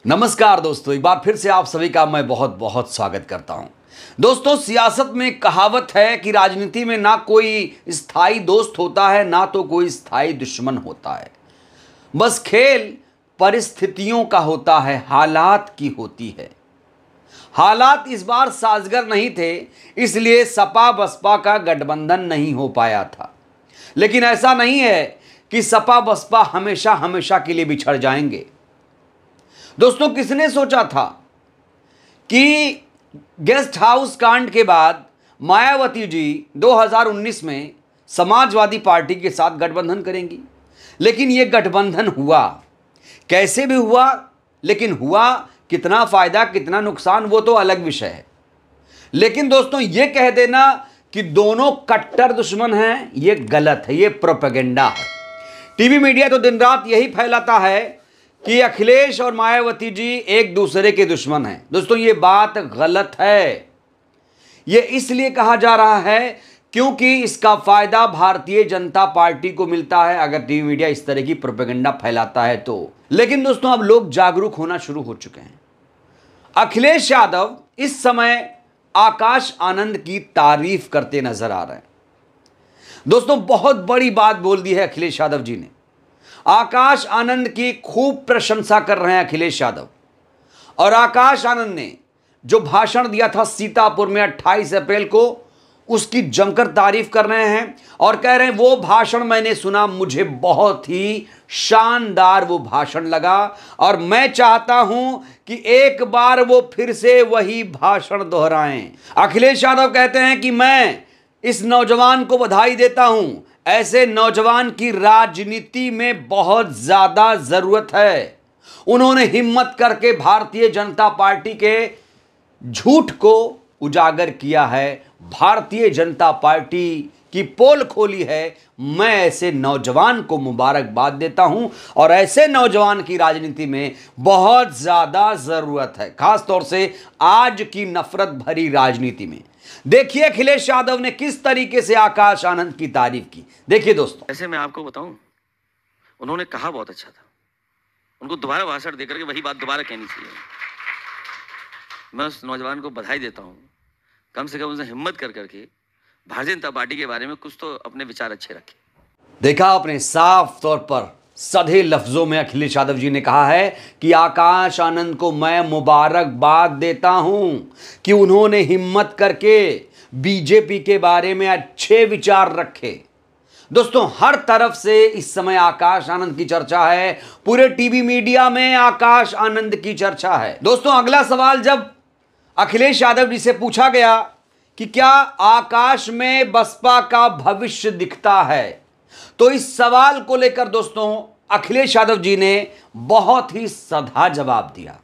नमस्कार दोस्तों, एक बार फिर से आप सभी का मैं बहुत बहुत स्वागत करता हूं। दोस्तों, सियासत में कहावत है कि राजनीति में ना कोई स्थायी दोस्त होता है ना तो कोई स्थायी दुश्मन होता है। बस खेल परिस्थितियों का होता है, हालात की होती है। हालात इस बार साजगर नहीं थे, इसलिए सपा बसपा का गठबंधन नहीं हो पाया था। लेकिन ऐसा नहीं है कि सपा बसपा हमेशा हमेशा के लिए बिछड़ जाएंगे। दोस्तों, किसने सोचा था कि गेस्ट हाउस कांड के बाद मायावती जी 2019 में समाजवादी पार्टी के साथ गठबंधन करेंगी। लेकिन यह गठबंधन हुआ, कैसे भी हुआ, लेकिन हुआ। कितना फायदा कितना नुकसान वो तो अलग विषय है। लेकिन दोस्तों, यह कह देना कि दोनों कट्टर दुश्मन हैं, यह गलत है, यह प्रोपेगेंडा है। टीवी मीडिया तो दिन रात यही फैलाता है कि अखिलेश और मायावती जी एक दूसरे के दुश्मन हैं। दोस्तों, ये बात गलत है। ये इसलिए कहा जा रहा है क्योंकि इसका फायदा भारतीय जनता पार्टी को मिलता है अगर टीवी मीडिया इस तरह की प्रोपेगेंडा फैलाता है तो। लेकिन दोस्तों, अब लोग जागरूक होना शुरू हो चुके हैं। अखिलेश यादव इस समय आकाश आनंद की तारीफ करते नजर आ रहे हैं। दोस्तों, बहुत बड़ी बात बोल दी है अखिलेश यादव जी ने। आकाश आनंद की खूब प्रशंसा कर रहे हैं अखिलेश यादव। और आकाश आनंद ने जो भाषण दिया था सीतापुर में 28 अप्रैल को, उसकी जमकर तारीफ कर रहे हैं और कह रहे हैं वो भाषण मैंने सुना, मुझे बहुत ही शानदार वो भाषण लगा और मैं चाहता हूं कि एक बार वो फिर से वही भाषण दोहराएं। अखिलेश यादव कहते हैं कि मैं इस नौजवान को बधाई देता हूं। ऐसे नौजवान की राजनीति में बहुत ज्यादा जरूरत है। उन्होंने हिम्मत करके भारतीय जनता पार्टी के झूठ को उजागर किया है, भारतीय जनता पार्टी की पोल खोली है। मैं ऐसे नौजवान को मुबारकबाद देता हूं और ऐसे नौजवान की राजनीति में बहुत ज्यादा जरूरत है, खासतौर से आज की नफरत भरी राजनीति में। देखिए अखिलेश यादव ने किस तरीके से आकाश आनंद की तारीफ की। देखिए दोस्तों, ऐसे मैं आपको बताऊं, उन्होंने कहा बहुत अच्छा था। उनको दोबारा भाषण देकर के वही बात दोबारा कहनी चाहिए। मैं उस नौजवान को बधाई देता हूं, कम से कम उसने हिम्मत कर करके भारतीय जनता पार्टी के बारे में कुछ तो अपने विचार अच्छे रखे। देखा आपने, साफ तौर पर सधे लफ्जों में अखिलेश यादव जी ने कहा है कि आकाश आनंद को मैं मुबारकबाद देता हूं कि उन्होंने हिम्मत करके बीजेपी के बारे में अच्छे विचार रखे। दोस्तों, हर तरफ से इस समय आकाश आनंद की चर्चा है, पूरे टीवी मीडिया में आकाश आनंद की चर्चा है। दोस्तों, अगला सवाल जब अखिलेश यादव जी से पूछा गया कि क्या आकाश में बसपा का भविष्य दिखता है, तो इस सवाल को लेकर दोस्तों अखिलेश यादव जी ने बहुत ही सधा जवाब दिया।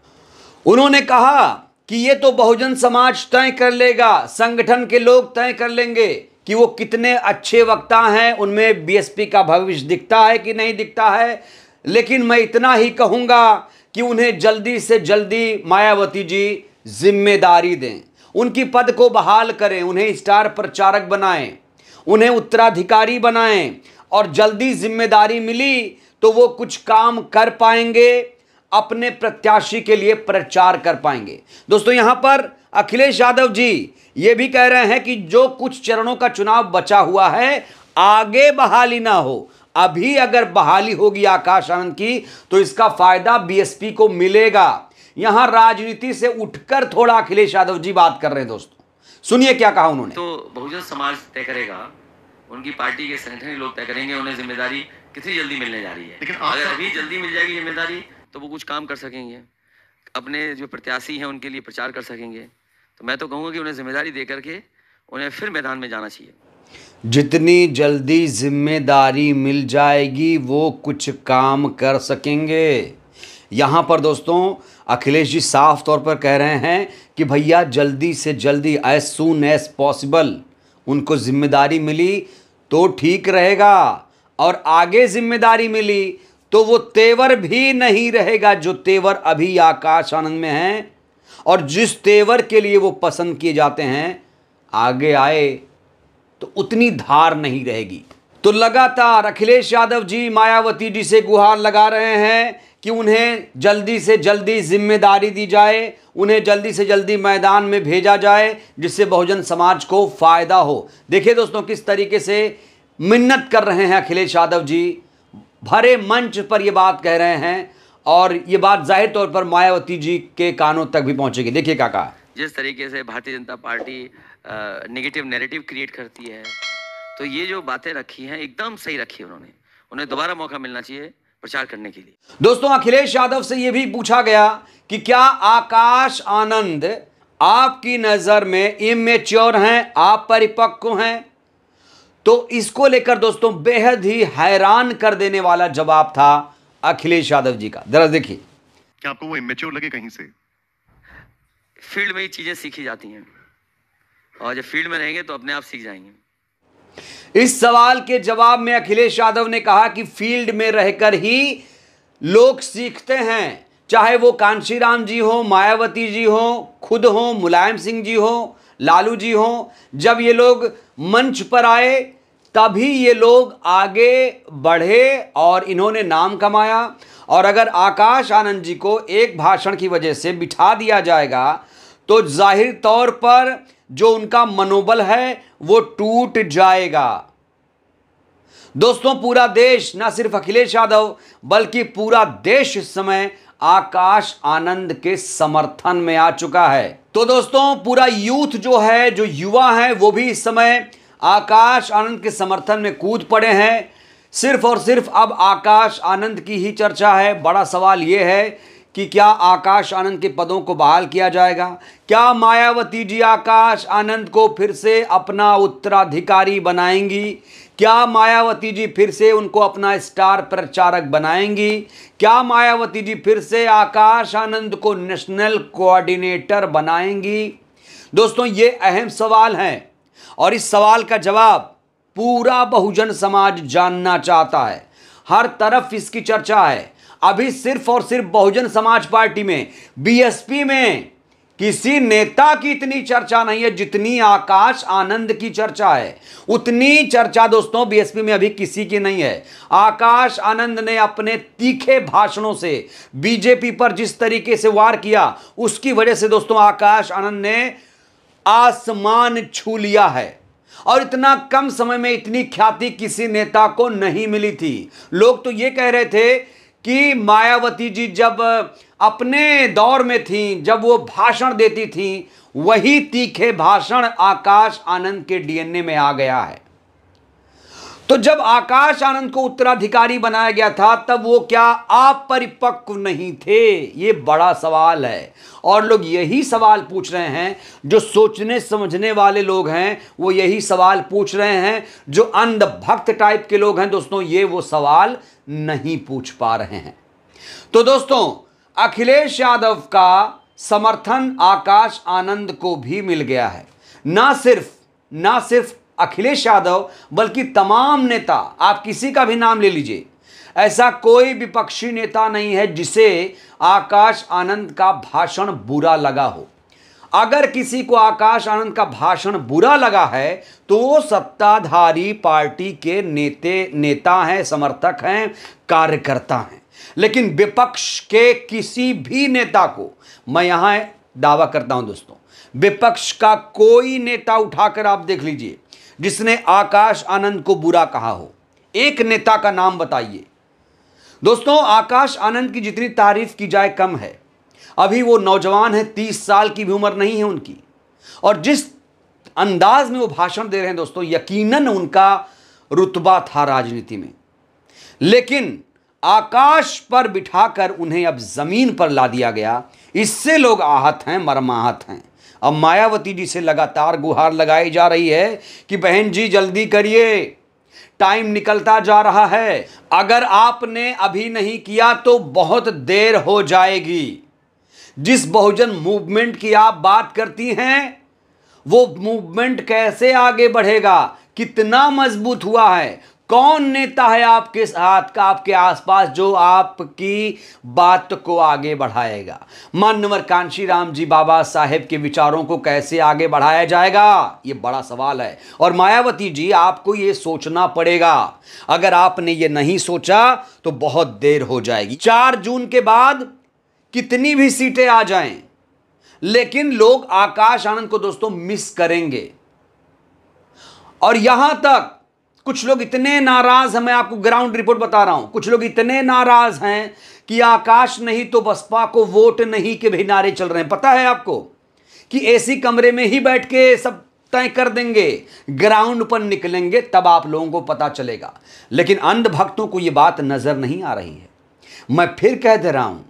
उन्होंने कहा कि यह तो बहुजन समाज तय कर लेगा, संगठन के लोग तय कर लेंगे कि वो कितने अच्छे वक्ता हैं, उनमें बीएसपी का भविष्य दिखता है कि नहीं दिखता है। लेकिन मैं इतना ही कहूंगा कि उन्हें जल्दी से जल्दी मायावती जी जिम्मेदारी दें, उनकी पद को बहाल करें, उन्हें स्टार प्रचारक बनाएं, उन्हें उत्तराधिकारी बनाएं और जल्दी जिम्मेदारी मिली तो वो कुछ काम कर पाएंगे, अपने प्रत्याशी के लिए प्रचार कर पाएंगे। दोस्तों, यहां पर अखिलेश यादव जी ये भी कह रहे हैं कि जो कुछ चरणों का चुनाव बचा हुआ है, आगे बहाली ना हो। अभी अगर बहाली होगी आकाश आनंद की तो इसका फायदा बीएसपी को मिलेगा। यहां राजनीति से उठकर थोड़ा अखिलेश यादव जी बात कर रहे हैं। दोस्तों, सुनिए क्या कहा उन्होंने। तो बहुजन समाज तय करेगा, उनकी पार्टी के संगठन के लोग तय करेंगे उन्हें जिम्मेदारी कितनी जल्दी मिलने जा रही है। लेकिन अगर अभी जल्दी मिल जाएगी जिम्मेदारी तो वो कुछ काम कर सकेंगे, अपने जो प्रत्याशी हैं उनके लिए प्रचार कर सकेंगे। तो मैं तो कहूँगा कि उन्हें जिम्मेदारी दे करके उन्हें फिर मैदान में जाना चाहिए। जितनी जल्दी जिम्मेदारी मिल जाएगी वो कुछ काम कर सकेंगे। यहाँ पर दोस्तों अखिलेश जी साफ तौर पर कह रहे हैं कि भैया जल्दी से जल्दी, एज सून एज पॉसिबल उनको जिम्मेदारी मिली तो ठीक रहेगा, और आगे जिम्मेदारी मिली तो वो तेवर भी नहीं रहेगा जो तेवर अभी आकाश आनंद में है, और जिस तेवर के लिए वो पसंद किए जाते हैं, आगे आए तो उतनी धार नहीं रहेगी। तो लगातार अखिलेश यादव जी मायावती जी से गुहार लगा रहे हैं कि उन्हें जल्दी से जल्दी जिम्मेदारी दी जाए, उन्हें जल्दी से जल्दी मैदान में भेजा जाए, जिससे बहुजन समाज को फायदा हो। देखिए दोस्तों किस तरीके से मिन्नत कर रहे हैं अखिलेश यादव जी, भरे मंच पर ये बात कह रहे हैं और ये बात जाहिर तौर पर मायावती जी के कानों तक भी पहुंचेगी। देखिए क्या कहा। जिस तरीके से Bharatiya Janata party negative narrative create करती है, तो ये जो बातें रखी हैं एकदम सही रखी है उन्होंने। उन्हें दोबारा मौका मिलना चाहिए प्रचार करने के लिए। दोस्तों अखिलेश यादव से यह भी पूछा गया कि क्या आकाश आनंद आपकी नजर में इमेच्योर हैं, आप परिपक्व हैं? तो इसको लेकर दोस्तों बेहद ही हैरान कर देने वाला जवाब था अखिलेश यादव जी का। जरा देखिए। क्या आपको वो इमेच्योर लगे कहीं से? फील्ड में ही चीजें सीखी जाती हैं और जब फील्ड में रहेंगे तो अपने आप सीख जाएंगे। इस सवाल के जवाब में अखिलेश यादव ने कहा कि फील्ड में रहकर ही लोग सीखते हैं, चाहे वो कांशीराम जी हो, मायावती जी हो, खुद हो, मुलायम सिंह जी हो, लालू जी हो। जब ये लोग मंच पर आए तभी ये लोग आगे बढ़े और इन्होंने नाम कमाया। और अगर आकाश आनंद जी को एक भाषण की वजह से बिठा दिया जाएगा तो जाहिर तौर पर जो उनका मनोबल है वो टूट जाएगा। दोस्तों पूरा देश, ना सिर्फ अखिलेश यादव बल्कि पूरा देश इस समय आकाश आनंद के समर्थन में आ चुका है। तो दोस्तों पूरा यूथ जो है, जो युवा है, वो भी इस समय आकाश आनंद के समर्थन में कूद पड़े हैं। सिर्फ और सिर्फ अब आकाश आनंद की ही चर्चा है। बड़ा सवाल यह है कि क्या आकाश आनंद के पदों को बहाल किया जाएगा? क्या मायावती जी आकाश आनंद को फिर से अपना उत्तराधिकारी बनाएंगी? क्या मायावती जी फिर से उनको अपना स्टार प्रचारक बनाएंगी? क्या मायावती जी फिर से आकाश आनंद को नेशनल कोऑर्डिनेटर बनाएंगी? दोस्तों ये अहम सवाल हैं और इस सवाल का जवाब पूरा बहुजन समाज जानना चाहता है। हर तरफ इसकी चर्चा है। अभी सिर्फ और सिर्फ बहुजन समाज पार्टी में, बीएसपी में किसी नेता की इतनी चर्चा नहीं है जितनी आकाश आनंद की चर्चा है। उतनी चर्चा दोस्तों बीएसपी में अभी किसी की नहीं है। आकाश आनंद ने अपने तीखे भाषणों से बीजेपी पर जिस तरीके से वार किया, उसकी वजह से दोस्तों आकाश आनंद ने आसमान छू लिया है। और इतना कम समय में इतनी ख्याति किसी नेता को नहीं मिली थी। लोग तो ये कह रहे थे कि मायावती जी जब अपने दौर में थी, जब वो भाषण देती थी, वही तीखे भाषण आकाश आनंद के डीएनए में आ गया है। तो जब आकाश आनंद को उत्तराधिकारी बनाया गया था तब वो क्या अपरिपक्व नहीं थे? ये बड़ा सवाल है और लोग यही सवाल पूछ रहे हैं। जो सोचने समझने वाले लोग हैं वो यही सवाल पूछ रहे हैं। जो अंधभक्त टाइप के लोग हैं दोस्तों, ये वो सवाल नहीं पूछ पा रहे हैं। तो दोस्तों अखिलेश यादव का समर्थन आकाश आनंद को भी मिल गया है। ना सिर्फ अखिलेश यादव बल्कि तमाम नेता, आप किसी का भी नाम ले लीजिए, ऐसा कोई विपक्षी नेता नहीं है जिसे आकाश आनंद का भाषण बुरा लगा हो। अगर किसी को आकाश आनंद का भाषण बुरा लगा है तो वो सत्ताधारी पार्टी के नेता हैं, समर्थक हैं, कार्यकर्ता हैं। लेकिन विपक्ष के किसी भी नेता को, मैं यहां दावा करता हूं दोस्तों, विपक्ष का कोई नेता उठाकर आप देख लीजिए जिसने आकाश आनंद को बुरा कहा हो। एक नेता का नाम बताइए। दोस्तों आकाश आनंद की जितनी तारीफ की जाए कम है। अभी वो नौजवान है, 30 साल की भी उम्र नहीं है उनकी, और जिस अंदाज में वो भाषण दे रहे हैं दोस्तों, यकीनन उनका रुतबा था राजनीति में। लेकिन आकाश पर बिठाकर उन्हें अब जमीन पर ला दिया गया। इससे लोग आहत हैं, मर्माहत हैं। अब मायावती जी से लगातार गुहार लगाई जा रही है कि बहन जी जल्दी करिए, टाइम निकलता जा रहा है। अगर आपने अभी नहीं किया तो बहुत देर हो जाएगी। जिस बहुजन मूवमेंट की आप बात करती हैं, वो मूवमेंट कैसे आगे बढ़ेगा, कितना मजबूत हुआ है, कौन नेता है आपके साथ का, आपके आसपास, जो आपकी बात को आगे बढ़ाएगा? मान्यवर कांशीराम जी बाबा साहेब के विचारों को कैसे आगे बढ़ाया जाएगा, यह बड़ा सवाल है। और मायावती जी, आपको यह सोचना पड़ेगा। अगर आपने यह नहीं सोचा तो बहुत देर हो जाएगी। 4 जून के बाद कितनी भी सीटें आ जाएं, लेकिन लोग आकाश आनंद को दोस्तों मिस करेंगे। और यहां तक कुछ लोग इतने नाराज हैं, मैं आपको ग्राउंड रिपोर्ट बता रहा हूं, कुछ लोग इतने नाराज हैं कि आकाश नहीं तो बसपा को वोट नहीं के भी नारे चल रहे हैं। पता है आपको कि एसी कमरे में ही बैठ के सब तय कर देंगे, ग्राउंड पर निकलेंगे तब आप लोगों को पता चलेगा। लेकिन अंधभक्तों को यह बात नजर नहीं आ रही है। मैं फिर कह दे रहा हूं,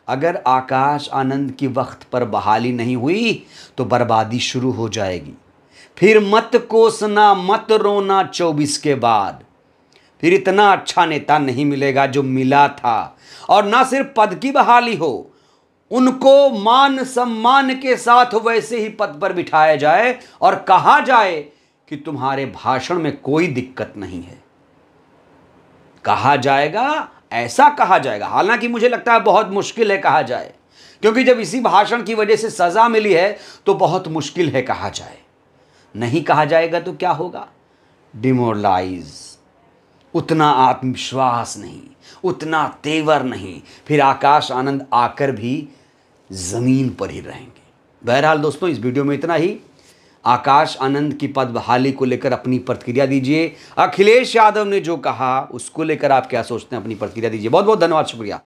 अगर आकाश आनंद की वक्त पर बहाली नहीं हुई तो बर्बादी शुरू हो जाएगी। फिर मत कोसना, मत रोना 24 के बाद। फिर इतना अच्छा नेता नहीं मिलेगा जो मिला था। और ना सिर्फ पद की बहाली हो, उनको मान सम्मान के साथ वैसे ही पद पर बिठाया जाए और कहा जाए कि तुम्हारे भाषण में कोई दिक्कत नहीं है। कहा जाएगा, ऐसा कहा जाएगा। हालांकि मुझे लगता है बहुत मुश्किल है कहा जाए, क्योंकि जब इसी भाषण की वजह से सजा मिली है तो बहुत मुश्किल है कहा जाए। नहीं कहा जाएगा तो क्या होगा? डिमोरलाइज, उतना आत्मविश्वास नहीं, उतना तेवर नहीं, फिर आकाश आनंद आकर भी जमीन पर ही रहेंगे। बहरहाल दोस्तों, इस वीडियो में इतना ही। आकाश आनंद की पद बहाली को लेकर अपनी प्रतिक्रिया दीजिए। अखिलेश यादव ने जो कहा उसको लेकर आप क्या सोचते हैं, अपनी प्रतिक्रिया दीजिए। बहुत बहुत धन्यवाद, शुक्रिया।